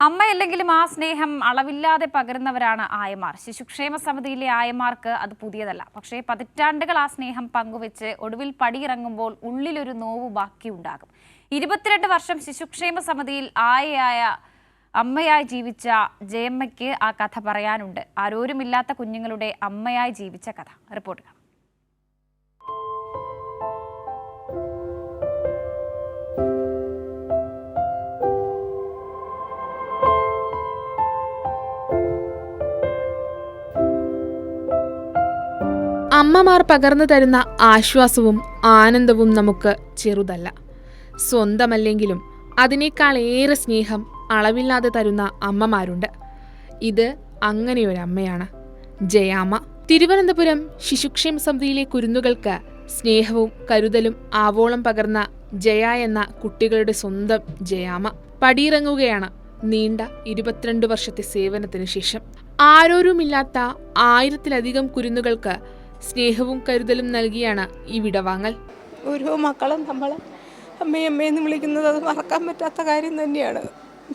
അമ്മയല്ലെങ്കിലും ആ സ്നേഹം അളവില്ലാതെ പകരുന്നവരാണ് ആയമാർ. ശിശുക്ഷേമ സമിതിയിലെ ആയമാർക്ക് അത് പുതിയതല്ല. പക്ഷേ പതിറ്റാണ്ടുകൾ ആ സ്നേഹം പങ്കുവെച്ച് ഒടുവിൽ പടിയിറങ്ങുമ്പോൾ ഉള്ളിലൊരു നോവ് ബാക്കിയുണ്ടാകും. 22 വർഷം ശിശുക്ഷേമ സമിതിയിൽ അമ്മയായി ജീവിച്ച ജയമ്മയ്ക്ക് ആ കഥ പറയാനുണ്ട്. ആരോരുമില്ലാത്ത കുഞ്ഞുങ്ങളുടെ അമ്മയായി ജീവിച്ച കഥ. റിപ്പോർട്ട് കാണാം. അമ്മമാർ പകർന്നു തരുന്ന ആശ്വാസവും ആനന്ദവും നമുക്ക് ചെറുതല്ല. സ്വന്തമല്ലെങ്കിലും അതിനേക്കാൾ ഏറെ സ്നേഹം അളവില്ലാതെ തരുന്ന അമ്മമാരുണ്ട്. ഇത് അങ്ങനെയൊരമ്മയാണ് ജയാമ്മ. തിരുവനന്തപുരം ശിശുക്ഷേമ സമിതിയിലെ കുരുന്നുകൾക്ക് സ്നേഹവും കരുതലും ആവോളം പകർന്ന ജയ എന്ന കുട്ടികളുടെ സ്വന്തം ജയാമ്മ പടിയിറങ്ങുകയാണ് നീണ്ട 22 വർഷത്തെ സേവനത്തിന് ശേഷം. ആരോരുമില്ലാത്ത 1000-ലധികം കുരുന്നുകൾക്ക് സ്നേഹവും കരുതലും നൽകിയാണ് ഈ വിടവാങ്ങൽ. ഓരോ മക്കളും നമ്മളെ അമ്മയെന്ന് വിളിക്കുന്നത് അത് മറക്കാൻ പറ്റാത്ത കാര്യം തന്നെയാണ്.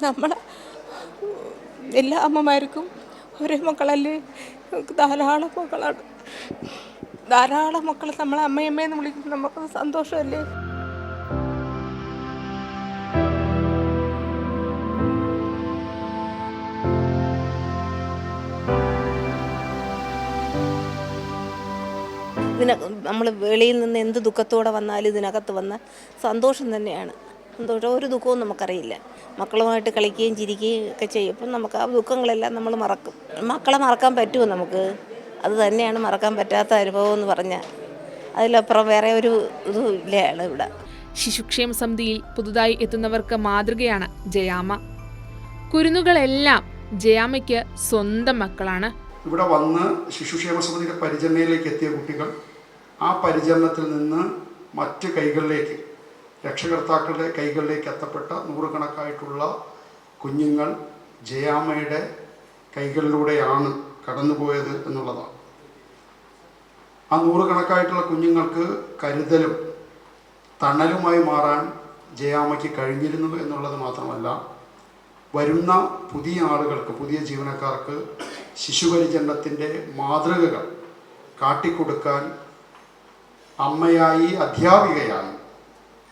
നമ്മളെ എല്ലാ അമ്മമാർക്കും ഒരേ മക്കളല്ലേ, ധാരാളം മക്കളാണ്. ധാരാളം മക്കൾ നമ്മളെ അമ്മയെന്ന് വിളിക്കുന്നത് നമുക്ക് സന്തോഷമല്ലേ. നമ്മൾ വെളിയിൽ നിന്ന് എന്ത് ദുഃഖത്തോടെ വന്നാലും ഇതിനകത്ത് വന്ന സന്തോഷം തന്നെയാണ്. സന്തോഷം, ഒരു ദുഃഖവും നമുക്കറിയില്ല. മക്കളുമായിട്ട് കളിക്കുകയും ചിരിക്കുകയും ഒക്കെ ചെയ്യും. അപ്പം നമുക്ക് ആ ദുഃഖങ്ങളെല്ലാം നമ്മൾ മറക്കും. മക്കളെ മറക്കാൻ പറ്റുമോ നമുക്ക്? അത് തന്നെയാണ് മറക്കാൻ പറ്റാത്ത അനുഭവം എന്ന് പറഞ്ഞാൽ. അതിലപ്പുറം വേറെ ഒരു ഇതും ഇല്ല ഇവിടെ. ശിശുക്ഷേമ സമിതിയിൽ പുതുതായി എത്തുന്നവർക്ക് മാതൃകയാണ് ജയാമ്മ. കുരുന്നുകളെല്ലാം ജയാമ്മയ്ക്ക് സ്വന്തം മക്കളാണ്. ഇവിടെ വന്ന് ശിശുക്ഷേമ സമിതിയുടെ പരിചരണയിലേക്ക് എത്തിയ കുട്ടികൾ ആ പരിചരണത്തിൽ നിന്ന് മറ്റ് കൈകളിലേക്ക്, രക്ഷകർത്താക്കളുടെ കൈകളിലേക്ക് എത്തപ്പെട്ട നൂറുകണക്കായിട്ടുള്ള കുഞ്ഞുങ്ങൾ ജയാമ്മയുടെ കൈകളിലൂടെയാണ് കടന്നുപോയത് എന്നുള്ളതാണ്. ആ നൂറുകണക്കായിട്ടുള്ള കുഞ്ഞുങ്ങൾക്ക് കരുതലും തണലുമായി മാറാൻ ജയാമ്മയ്ക്ക് കഴിഞ്ഞിരുന്നു എന്നുള്ളത് മാത്രമല്ല, വരുന്ന പുതിയ ആളുകൾക്ക്, പുതിയ ജീവനക്കാർക്ക് ശിശുപരിചരണത്തിൻ്റെ മാതൃകകൾ കാട്ടിക്കൊടുക്കാൻ അമ്മയായി, അധ്യാപികയായി,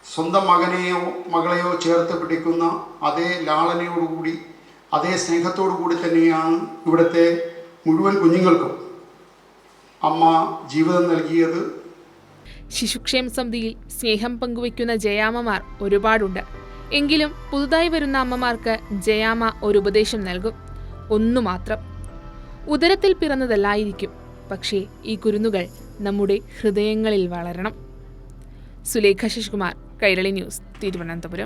സ്വന്തം മകനെയോ മകളെയോ ചേർത്ത് പിടിക്കുന്ന അതേ ലാളനയോടുകൂടി, അതേ സ്നേഹത്തോടു കൂടി തന്നെയാണ് ഇവിടുത്തെ മുഴുവൻ കുഞ്ഞുങ്ങൾക്കും അമ്മ ജീവിതം നൽകിയത്. ശിശുക്ഷേമ സമിതിയിൽ സ്നേഹം പങ്കുവയ്ക്കുന്ന ജയാമ്മമാർ ഒരുപാടുണ്ട്. എങ്കിലും പുതുതായി വരുന്ന അമ്മമാർക്ക് ജയാമ്മ ഒരു ഉപദേശം നൽകും. ഒന്നു മാത്രം: ഉദരത്തിൽ പിറന്നതല്ലായിരിക്കും, പക്ഷേ ഈ കുരുന്നുകൾ നമ്മുടെ ഹൃദയങ്ങളിൽ വളരണം. സുലേഖ ശശികുമാർ, കൈരളി ന്യൂസ്, തിരുവനന്തപുരം.